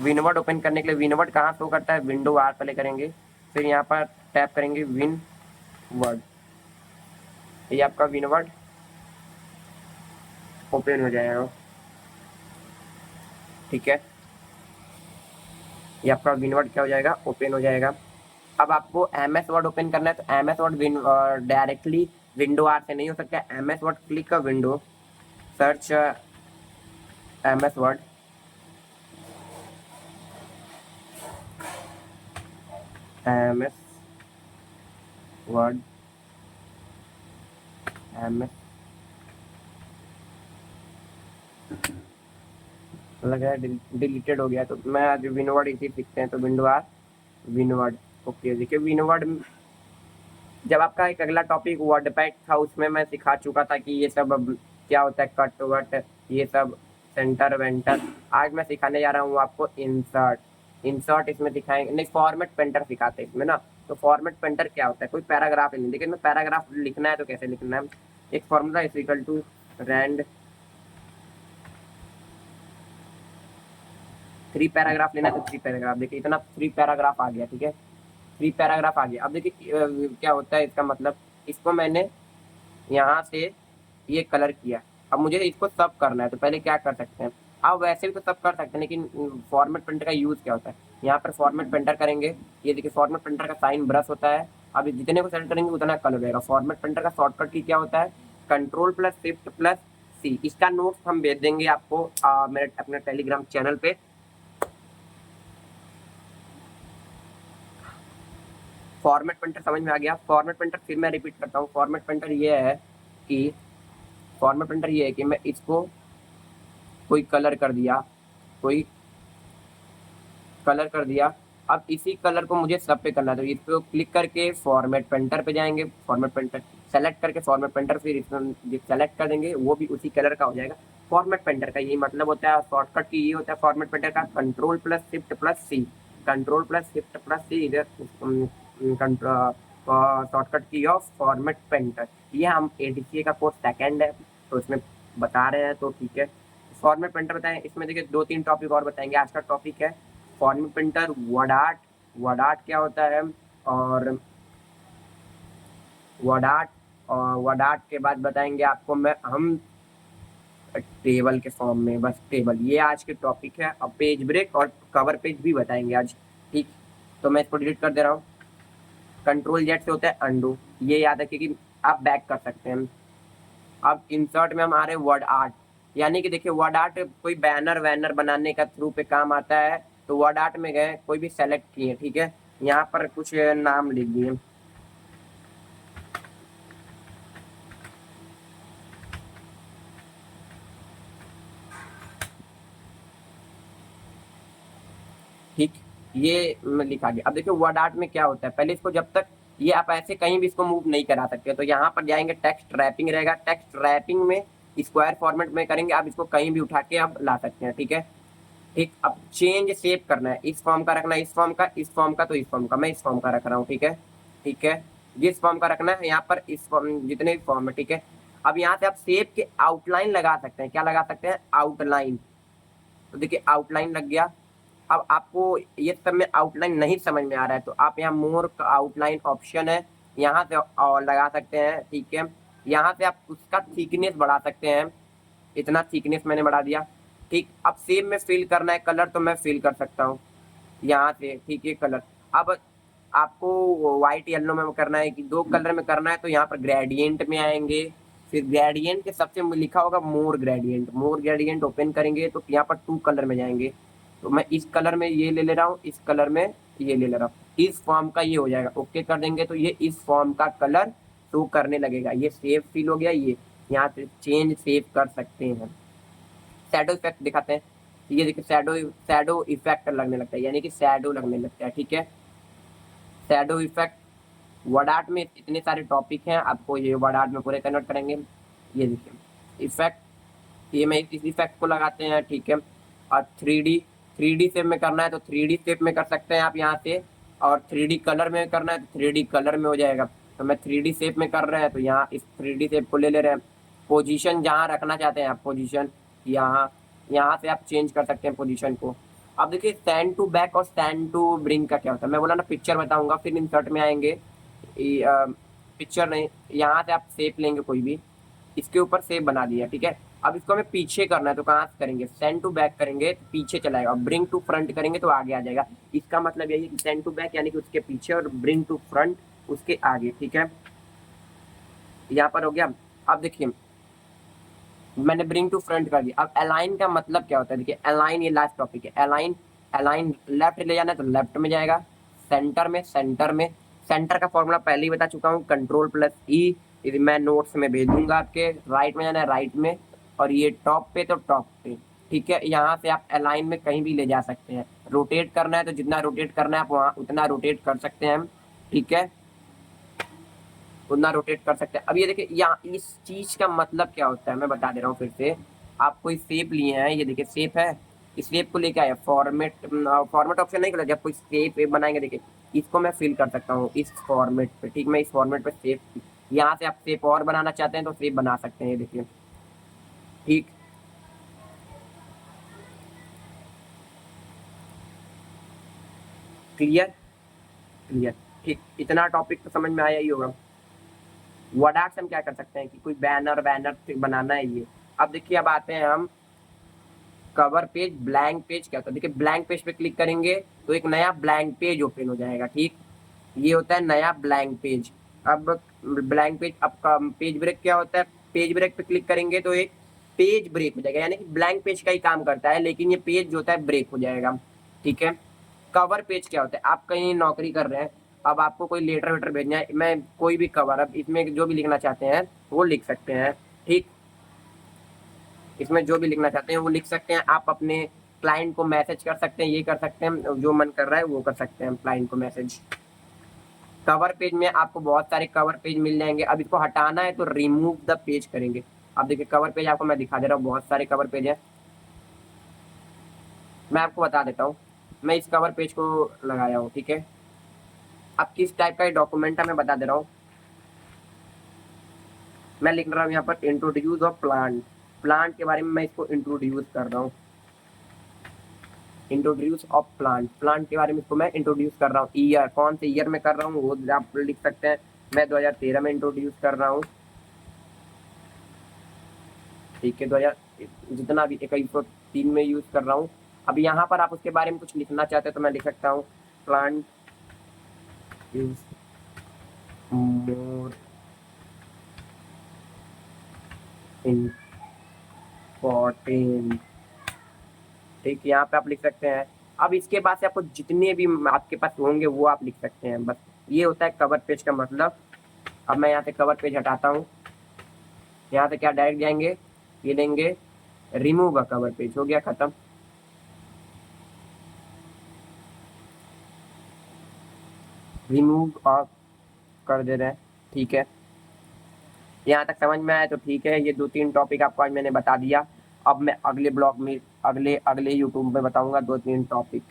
Windward open करने के लिए विनवर्ड कहाँ शो करता है, विंडो आर प्ले करेंगे, फिर यहाँ पर टैप करेंगे विनवर्ड, ये आपका विनवर्ड ओपन हो जाएगा। ठीक है, ये आपका विनवर्ड क्या हो जाएगा, ओपन हो जाएगा। अब आपको एम एस वर्ड ओपन करना है तो M S word directly window R से नहीं हो सकता है। एम एस वर्ड क्लिक कर window, search M S word, M S word, M S लग रहा है डिलीटेड हो गया, तो मैं आज विनवर्ड इसी सीखते हैं, तो विंडो आर विनवर्ड। ओके, देखिए विनवर्ड जब आपका एक अगला टॉपिक वर्ड पैक था उसमें मैं सिखा चुका था कि ये सब अब क्या होता है, कट वट, ये सब सेंटर वेंटर। आज मैं सिखाने जा रहा हूँ आपको इंसर्ट। इंसर्ट इसमें दिखाएंगे, नहीं फॉर्मेट पेंटर सिखाते हैं इसमें ना। तो फॉर्मेट पेंटर क्या होता है, कोई पैराग्राफ नहीं, लेकिन मैं पैराग्राफ लिखना है तो कैसे लिखना है, एक formula is equal to rand 3 paragraph लेना है तो 3 पैराग्राफ। देखिए इतना 3 पैराग्राफ आ गया, ठीक है, 3 पैराग्राफ आ गया। अब देखिए क्या होता है इसका मतलब, इसको मैंने यहाँ से ये कलर किया, अब मुझे इसको सब करना है तो पहले क्या कर सकते हैं, अब वैसे भी तो सब कर सकते हैं, लेकिन फॉर्मेट प्रिंटर का यूज़ क्या होता है, यहाँ पर फॉर्मेट प्रिंटर करेंगे, ये देखिए फॉर्मेट प्रिंटर का साइन ब्रश होता है। अब जितने को सेलेक्ट करेंगे उतना कलर हो जाएगा। फॉर्मेट प्रिंटर का शॉर्टकट की क्या होता है, कंट्रोल प्लस शिफ्ट प्लस सी। इसका नोट्स हम भेज देंगे आपको मेरे अपने टेलीग्राम चैनल पे। फॉर्मेट प्रिंटर समझ में आ गया। फॉर्मेट प्रिंटर फिर मैं रिपीट करता हूँ, फॉर्मेट प्रिंटर ये है कि फॉर्मेट प्रिंटर ये है कि मैं इसको कोई कलर कर दिया, कोई कलर कर दिया, अब इसी कलर को मुझे सब पे करना है तो इस पर क्लिक करके फॉर्मेट पेंटर पे जाएंगे, फॉर्मेट पेंटर सेलेक्ट करके फॉर्मेट पेंटर फिर इसमें सेलेक्ट कर देंगे, वो भी उसी कलर का हो जाएगा। फॉर्मेट पेंटर का यही मतलब होता है, शॉर्टकट की ये होता है फॉर्मेट पेंटर का, कंट्रोल प्लस शिफ्ट प्लस सी, कंट्रोल प्लस शिफ्ट प्लस सी, इधर शॉर्टकट की ऑफ फॉर्मेट पेंटर। ये हम एडीसीए का कोर्स सेकेंड है तो इसमें बता रहे हैं, तो ठीक है। फॉर्मेट पेंटर बताएं, इसमें देखिए 2-3 टॉपिक और बताएंगे। आज का टॉपिक है format painter, word art, word art क्या होता है, और वर्ड आर्ट, और वर्ड आर्ट के बाद बताएंगे आपको हम टेबल के फॉर्म में, बस टेबल, ये आज के टॉपिक है। अब पेज ब्रेक और कवर पेज भी बताएंगे आज, ठीक। तो मैं इसको डिलीट कर दे रहा हूँ, कंट्रोल जेड से होता है अंडू, ये याद रखिए कि आप बैक कर सकते हैं। अब इंसर्ट में हम आ रहे हैं वर्ड आर्ट, यानी कि देखिए वर्ड आर्ट कोई बैनर वैनर बनाने का थ्रू पे काम आता है, तो वर्ड आर्ट में गए, कोई भी सेलेक्ट किए, ठीक है, यहाँ पर कुछ नाम लिख दिए, ठीक, ये मैं लिखा गया। अब देखिए वर्ड आर्ट में क्या होता है, पहले इसको जब तक ये आप ऐसे कहीं भी इसको मूव नहीं करा सकते, तो यहाँ पर जाएंगे टेक्स्ट रैपिंग रहेगा, टेक्स्ट रैपिंग में स्क्वायर फॉर्मेट में करेंगे, आप इसको कहीं भी उठा के आप ला सकते हैं, ठीक है, ठीक। अब चेंज सेव करना है, इस फॉर्म का रखना है, इस फॉर्म का, इस फॉर्म का, तो इस फॉर्म का, मैं इस फॉर्म का रख रहा हूँ, ठीक है, ठीक है, जिस फॉर्म का रखना है यहाँ पर, इस फॉर्म जितने भी फॉर्म है, ठीक है। अब यहाँ से आप सेव के आउटलाइन लगा सकते हैं, क्या लगा सकते हैं, आउटलाइन, तो देखिए आउटलाइन लग गया। अब आपको ये सब में आउटलाइन नहीं समझ में आ रहा है तो आप यहाँ मोर का आउटलाइन ऑप्शन है, यहाँ से और लगा सकते हैं, ठीक है। यहाँ से आप उसका थिकनेस बढ़ा सकते हैं, इतना थिकनेस मैंने बढ़ा दिया, ठीक। अब सेम में फिल करना है कलर तो मैं फिल कर सकता हूँ यहाँ से, ठीक है, कलर। अब आपको व्हाइट येलो में करना है कि 2 कलर में करना है तो यहाँ पर ग्रेडियंट में आएंगे, फिर ग्रेडियंट के सबसे लिखा होगा मोर ग्रेडियंट, मोर ग्रेडियंट ओपन करेंगे तो यहाँ पर 2 कलर में जाएंगे, तो मैं इस कलर में ये ले रहा हूँ, इस कलर में ये ले रहा हूँ, इस फॉर्म का ये हो जाएगा। ओके कर देंगे तो ये इस फॉर्म का कलर शो करने लगेगा। ये सेव फिल हो गया, ये यहाँ से चेंज सेव कर सकते हैं। शैडो इफेक्ट दिखाते हैं, ये देखिए शैडो इफेक्ट लगने लगता है, यानी कि शैडो लगने लगता है, ठीक है, शैडो इफेक्ट। वर्ड आर्ट में इतने सारे टॉपिक हैं, आपको ये वर्ड आर्ट में पूरे कन्वर्ट करेंगे। ये देखिए इफेक्ट, ये मैं इस इफेक्ट को लगाते हैं, ठीक है। और 3D शेप में करना है तो 3D शेप में कर सकते हैं आप यहाँ से, और 3D कलर में करना है तो 3D कलर में हो जाएगा। तो मैं 3D शेप में कर रहे हैं तो यहाँ इस 3D शेप को ले रहे हैं। पोजीशन जहाँ रखना चाहते हैं आप, पोजीशन यहाँ से आप चेंज कर सकते हैं पोजीशन को, अब देखिए सेंड टू बैक और सेंड टू ब्रिंग का क्या होता है, मैं बोला ना पिक्चर बताऊंगा, फिर इंसर्ट में आएंगे। पिक्चर नहीं, यहाँ से आप सेप लेंगे कोई भी, इसके ऊपर सेप बना दिया, ठीक है। अब इसको हमें पीछे करना है, तो कहाँ से करेंगे, सेंड टू बैक करेंगे तो पीछे चलाएगा, और ब्रिंग टू फ्रंट करेंगे तो आगे आ जाएगा। इसका मतलब यही है कि सेंड टू बैक यानी कि उसके पीछे, और ब्रिंग टू फ्रंट उसके आगे, ठीक है। यहाँ पर हो गया। अब देखिए मैंने ब्रिंग टू फ्रंट कर दिया। अब अलाइन का मतलब क्या होता है, देखिए अलाइन, ये लास्ट टॉपिक है। अलाइन, अलाइन लेफ्ट ले जाना है तो लेफ्ट में जाएगा, सेंटर में, सेंटर में। सेंटर का फॉर्मूला पहले ही बता चुका हूँ, कंट्रोल प्लस ई, मैं नोट्स में भेज दूंगा आपके। राइट में जाना है राइट में, और ये टॉप पे तो टॉप पे, ठीक है। यहाँ से आप अलाइन में कहीं भी ले जा सकते हैं। रोटेट करना है तो जितना रोटेट करना है आप वहाँ उतना रोटेट कर सकते हैं हम, ठीक है, उतना रोटेट कर सकते हैं। अब ये देखिए यहाँ इस चीज का मतलब क्या होता है, मैं बता दे रहा हूँ फिर से। आप कोई शेप लिए हैं, ये देखिए शेप है, इस शेप को लेके आया, फॉर्मेट, फॉर्मेट ऑप्शन नहीं खोला, जब कोई शेप बनाएंगे देखिए इसको मैं फिल कर सकता हूँ इस फॉर्मेट पे, ठीक। मैं इस फॉर्मेट पे शेप, यहाँ से आप शेप और बनाना चाहते हैं तो शेप बना सकते हैं, ये देखिए, ठीक। क्लियर, क्लियर, ठीक। इतना टॉपिक तो समझ में आया ही होगा। वर्ड आर्ट से हम क्या कर सकते हैं कि कोई बैनर, बैनर बनाना है ये। अब देखिए अब आते हैं हम कवर पेज, ब्लैंक पेज क्या होता है, देखिए ब्लैंक पेज पे क्लिक करेंगे तो एक नया ब्लैंक पेज ओपन हो जाएगा, ठीक। ये होता है नया ब्लैंक पेज। अब ब्लैंक पेज, अब पेज ब्रेक क्या होता है, पेज ब्रेक पे क्लिक करेंगे तो एक पेज ब्रेक हो जाएगा, यानी कि ब्लैंक पेज का ही काम करता है, लेकिन ये पेज जो होता है ब्रेक हो जाएगा, ठीक है। कवर पेज क्या होता है, आप कहीं नौकरी कर रहे हैं, अब आपको कोई लेटर वेटर भेजना है, मैं कोई भी कवर, अब इसमें जो भी लिखना चाहते हैं वो लिख सकते हैं, ठीक। इसमें जो भी लिखना चाहते हैं वो लिख सकते हैं, आप अपने क्लाइंट को मैसेज कर सकते हैं, ये कर सकते हैं, जो मन कर रहा है वो कर सकते हैं क्लाइंट को मैसेज। कवर पेज में आपको बहुत सारे कवर पेज मिल जाएंगे। अब इसको हटाना है तो रिमूव द पेज करेंगे। अब देखिए कवर पेज आपको मैं दिखा दे रहा हूँ, बहुत सारे कवर पेज है, मैं आपको बता देता हूँ। मैं इस कवर पेज को लगाया हूँ, ठीक है। अब किस टाइप का डॉक्यूमेंट है मैं बता दे रहा हूँ। मैं लिख रहा हूँ यहाँ पर इंट्रोड्यूस ऑफ प्लांट, प्लांट के बारे में मैं इसको इंट्रोड्यूस कर रहा हूँ। इंट्रोड्यूस ऑफ प्लांट, प्लांट के बारे में इसको मैं इंट्रोड्यूस कर रहा हूँ। ईयर, कौन से ईयर में कर रहा हूँ वो आप लिख सकते हैं। मैं 2013 में इंट्रोड्यूस कर रहा हूँ, ठीक है। 2000 जितना भी 2103 में यूज कर रहा हूँ। अब यहाँ पर आप उसके बारे में कुछ लिखना चाहते हैं तो मैं लिख सकता हूँ, प्लांट इज मोर इम्पोर्टेंट, ठीक। यहाँ पे आप लिख सकते हैं। अब इसके बाद से आपको जितने भी आपके पास होंगे वो आप लिख सकते हैं, बस ये होता है कवर पेज का मतलब। अब मैं यहाँ से कवर पेज हटाता हूँ, यहाँ से क्या डायरेक्ट जाएंगे, ये लेंगे रिमूव अ कवर पेज, हो गया खत्म। रिमूव ऑफ कर दे रहे हैं, ठीक है। यहाँ तक समझ में आया तो ठीक है। ये 2-3 टॉपिक आपको आज मैंने बता दिया। अब मैं अगले ब्लॉग में, अगले यूट्यूब में बताऊंगा 2-3 टॉपिक।